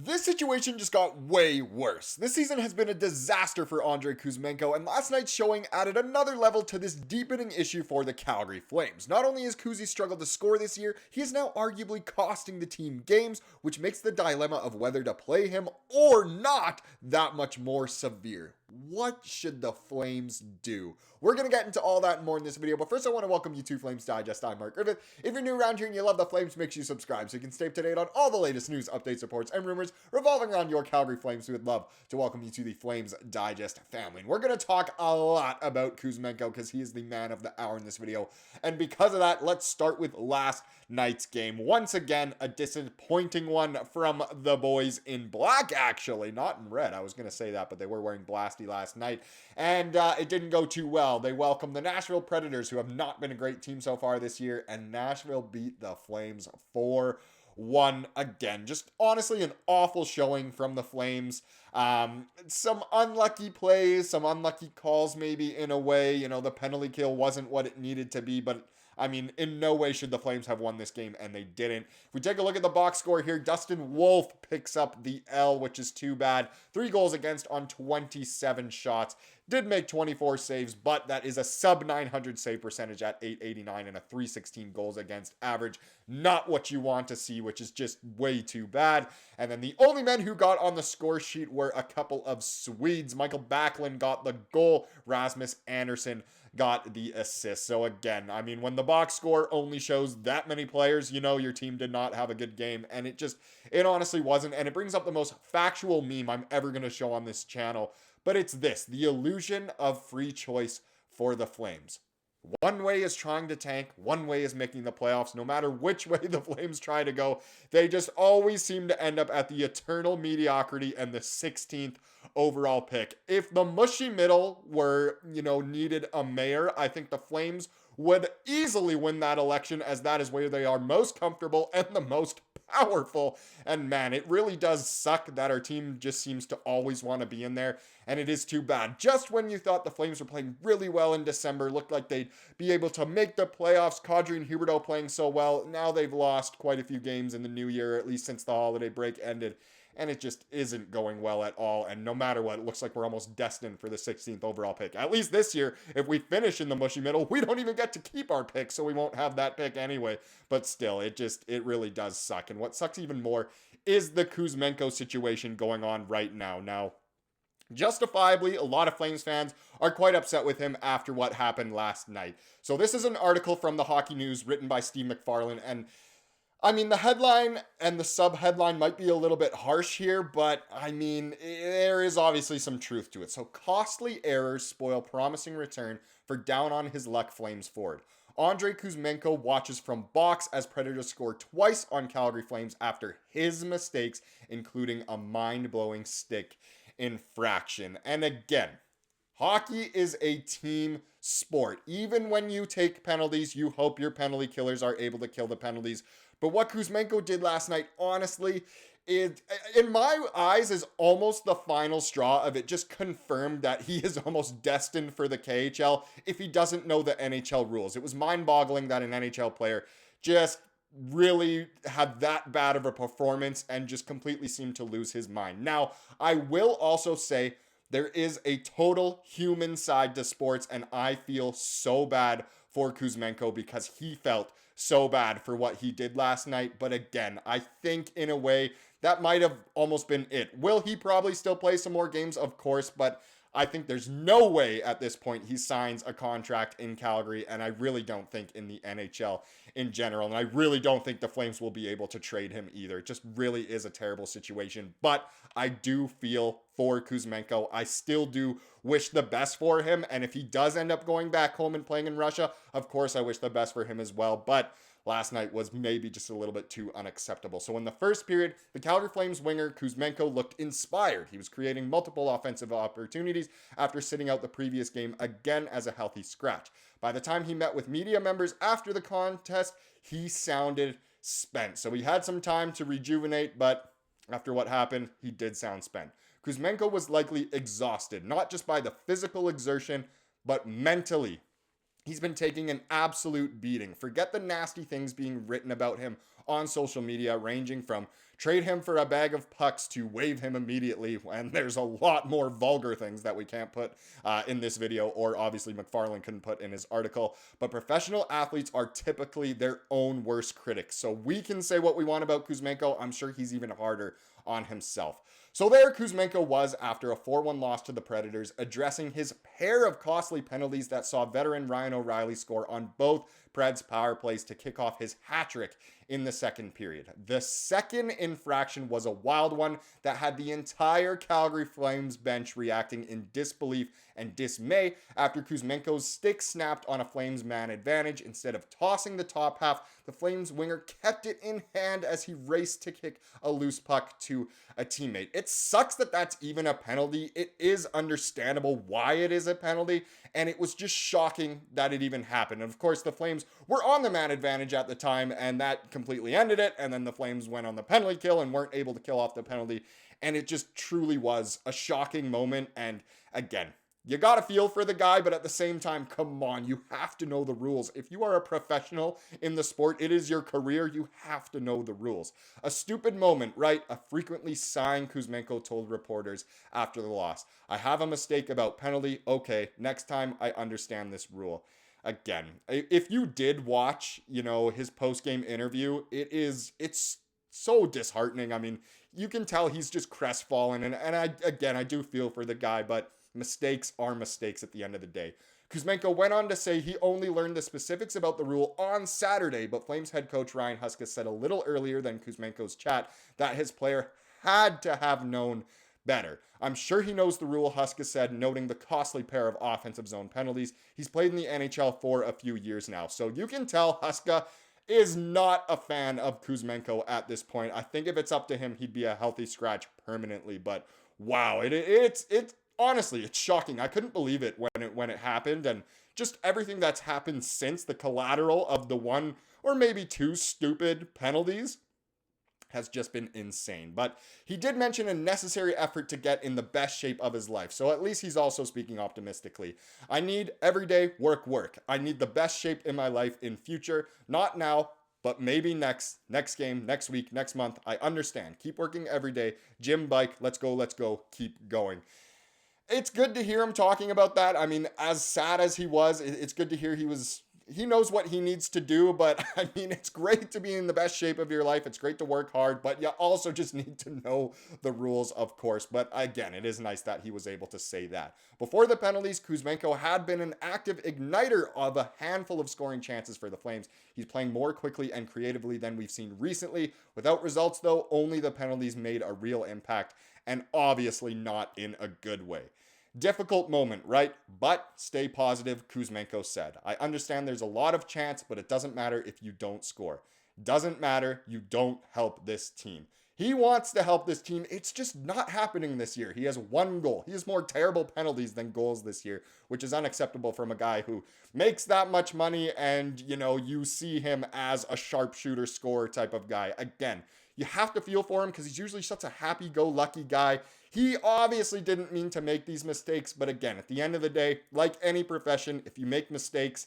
This situation just got way worse. This season has been a disaster for Andrei Kuzmenko, and last night's showing added another level to this deepening issue for the Calgary Flames. Not only has Kuzy struggled to score this year, he is now arguably costing the team games, which makes the dilemma of whether to play him or not that much more severe. What should the Flames do? We're going to get into all that and more in this video, but first I want to welcome you to Flames Digest. I'm Mark Griffith. If you're new around here and you love the Flames, make sure you subscribe so you can stay up to date on all the latest news, updates, reports, and rumors revolving around your Calgary Flames. We would love to welcome you to the Flames Digest family. And we're going to talk a lot about Kuzmenko because he is the man of the hour in this video. And because of that, let's start with last night's game. Once again, a disappointing one from the boys in black, actually, not in red. I was going to say that, but they were wearing blasty last night, and it didn't go too well. They welcomed the Nashville Predators, who have not been a great team so far this year, and Nashville beat the Flames 4-1 again. Just honestly an awful showing from the Flames. Some unlucky plays, some unlucky calls maybe in a way. You know, the penalty kill wasn't what it needed to be, but I mean, in no way should the Flames have won this game, and they didn't. If we take a look at the box score here, Dustin Wolf picks up the L, which is too bad. 3 goals against on 27 shots. Did make 24 saves, but that is a sub-900 save percentage at 889 and a 316 goals against average. Not what you want to see, which is just way too bad. And then the only men who got on the score sheet were a couple of Swedes. Michael Backlund got the goal. Rasmus Andersson got the assist. So again, I mean, when the box score only shows that many players, you know your team did not have a good game. And it honestly wasn't. And it brings up the most factual meme I'm ever going to show on this channel. But it's this, the illusion of free choice for the Flames. One way is trying to tank, one way is making the playoffs. No matter which way the Flames try to go, they just always seem to end up at the eternal mediocrity and the 16th overall pick. If the mushy middle were, needed a mayor, I think the Flames would easily win that election, as that is where they are most comfortable and the most powerful. And man, it really does suck that our team just seems to always want to be in there, and it is too bad. Just when you thought the Flames were playing really well in December, looked like they'd be able to make the playoffs, Kadri and Huberdeau playing so well, now they've lost quite a few games in the new year, at least since the holiday break ended, and it just isn't going well at all. And no matter what, it looks like we're almost destined for the 16th overall pick. At least this year, if we finish in the mushy middle, we don't even get to keep our pick, so we won't have that pick anyway. But still, it really does suck. And what sucks even more is the Kuzmenko situation going on right now. Now, justifiably, a lot of Flames fans are quite upset with him after what happened last night. So this is an article from the Hockey News written by Steve McFarland, and I mean, the headline and the sub-headline might be a little bit harsh here, but I mean, there is obviously some truth to it. So, costly errors spoil promising return for down-on-his-luck Flames forward. Andrei Kuzmenko watches from box as Predators score twice on Calgary Flames after his mistakes, including a mind-blowing stick infraction. And again, hockey is a team sport. Even when you take penalties, you hope your penalty killers are able to kill the penalties. But what Kuzmenko did last night, honestly, in my eyes, is almost the final straw of it. Just confirmed that he is almost destined for the KHL if he doesn't know the NHL rules. It was mind-boggling that an NHL player just really had that bad of a performance and just completely seemed to lose his mind. Now, I will also say there is a total human side to sports, and I feel so bad for Kuzmenko because he felt so bad for what he did last night. But again, I think in a way that might have almost been it. Will he probably still play some more games? Of course, but I think there's no way at this point he signs a contract in Calgary, and I really don't think in the NHL in general, and I really don't think the Flames will be able to trade him either. It just really is a terrible situation, but I do feel for Kuzmenko. I still do wish the best for him, and if he does end up going back home and playing in Russia, of course I wish the best for him as well, but last night was maybe just a little bit too unacceptable. So in the first period, the Calgary Flames winger Kuzmenko looked inspired. He was creating multiple offensive opportunities after sitting out the previous game again as a healthy scratch. By the time he met with media members after the contest, he sounded spent. So he had some time to rejuvenate, but after what happened, he did sound spent. Kuzmenko was likely exhausted, not just by the physical exertion, but mentally. He's been taking an absolute beating. Forget the nasty things being written about him on social media, ranging from trade him for a bag of pucks to waive him immediately, and there's a lot more vulgar things that we can't put in this video, or obviously McFarland couldn't put in his article. But professional athletes are typically their own worst critics. So we can say what we want about Kuzmenko. I'm sure he's even harder on himself. So there Kuzmenko was after a 4-1 loss to the Predators, addressing his pair of costly penalties that saw veteran Ryan O'Reilly score on both Preds power plays to kick off his hat trick in the second period. The second infraction was a wild one that had the entire Calgary Flames bench reacting in disbelief and dismay after Kuzmenko's stick snapped on a Flames man advantage. Instead of tossing the top half, the Flames winger kept it in hand as he raced to kick a loose puck to a teammate. It sucks that that's even a penalty. It is understandable why it is a penalty, and it was just shocking that it even happened. And of course, the Flames were on the man advantage at the time, and that completely ended it. And then the Flames went on the penalty kill and weren't able to kill off the penalty. And it just truly was a shocking moment. And again, you got to feel for the guy, but at the same time, come on, you have to know the rules. If you are a professional in the sport, it is your career, you have to know the rules. A stupid moment, right? A frequently sighing Kuzmenko told reporters after the loss. I have a mistake about penalty. Okay, next time I understand this rule. Again, if you did watch, his post-game interview, it's so disheartening. I mean, you can tell he's just crestfallen, and I do feel for the guy, but mistakes are mistakes at the end of the day. Kuzmenko went on to say he only learned the specifics about the rule on Saturday, but Flames head coach Ryan Huska said a little earlier than Kuzmenko's chat that his player had to have known better. I'm sure he knows the rule, Huska said, noting the costly pair of offensive zone penalties. He's played in the NHL for a few years now, so you can tell Huska is not a fan of Kuzmenko at this point. I think if it's up to him, he'd be a healthy scratch permanently, but wow, it's honestly, it's shocking. I couldn't believe it when it happened, and just everything that's happened since, the collateral of the one or maybe two stupid penalties has just been insane. But he did mention a necessary effort to get in the best shape of his life. So at least he's also speaking optimistically. I need everyday work. I need the best shape in my life in future, not now, but maybe next game, next week, next month. I understand. Keep working every day. Gym, bike, let's go, keep going. It's good to hear him talking about that. I mean, as sad as he was, it's good to hear he knows what he needs to do, but I mean, it's great to be in the best shape of your life. It's great to work hard, but you also just need to know the rules, of course. But again, it is nice that he was able to say that. Before the penalties, Kuzmenko had been an active igniter of a handful of scoring chances for the Flames. He's playing more quickly and creatively than we've seen recently. Without results, though, only the penalties made a real impact, and obviously not in a good way. Difficult moment, right? But stay positive, Kuzmenko said. I understand there's a lot of chance, but it doesn't matter if you don't score. Doesn't matter, you don't help this team. He wants to help this team. It's just not happening this year. He has one goal. He has more terrible penalties than goals this year, which is unacceptable from a guy who makes that much money and, you see him as a sharpshooter scorer type of guy. Again, you have to feel for him because he's usually such a happy-go-lucky guy. He obviously didn't mean to make these mistakes, but again, at the end of the day, like any profession, if you make mistakes,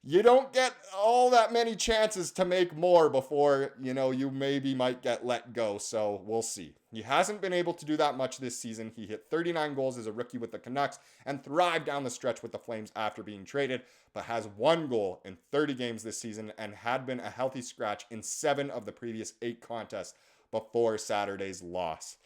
you don't get all that many chances to make more before, you maybe might get let go. So we'll see. He hasn't been able to do that much this season. He hit 39 goals as a rookie with the Canucks and thrived down the stretch with the Flames after being traded, but has one goal in 30 games this season and had been a healthy scratch in 7 of the previous 8 contests before Saturday's loss.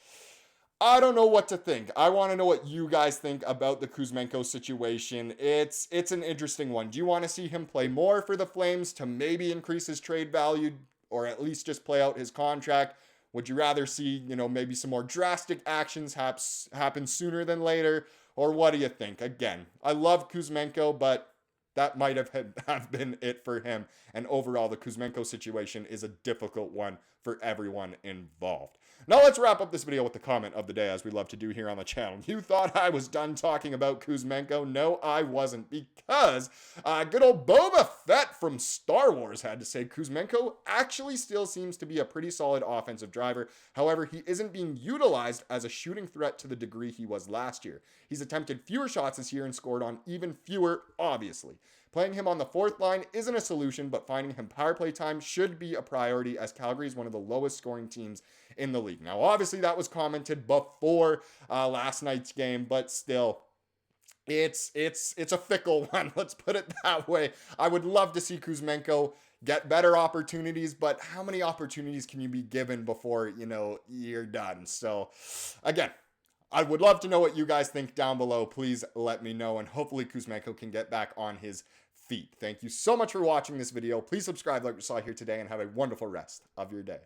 I don't know what to think. I want to know what you guys think about the Kuzmenko situation. It's an interesting one. Do you want to see him play more for the Flames to maybe increase his trade value or at least just play out his contract? Would you rather see, maybe some more drastic actions happen sooner than later? Or what do you think? Again, I love Kuzmenko, but that might have been it for him. And overall, the Kuzmenko situation is a difficult one for everyone involved. Now let's wrap up this video with the comment of the day, as we love to do here on the channel. You thought I was done talking about Kuzmenko? No, I wasn't, because good old Boba Fett from Star Wars had to say Kuzmenko actually still seems to be a pretty solid offensive driver. However, he isn't being utilized as a shooting threat to the degree he was last year. He's attempted fewer shots this year and scored on even fewer, obviously. Playing him on the fourth line isn't a solution, but finding him power play time should be a priority, as Calgary is one of the lowest scoring teams in the league. Now, obviously, that was commented before last night's game, but still, it's a fickle one. Let's put it that way. I would love to see Kuzmenko get better opportunities, but how many opportunities can you be given before, you're done? So again, I would love to know what you guys think down below. Please let me know, and hopefully Kuzmenko can get back on his feet. Thank you so much for watching this video. Please subscribe like we saw here today, and have a wonderful rest of your day.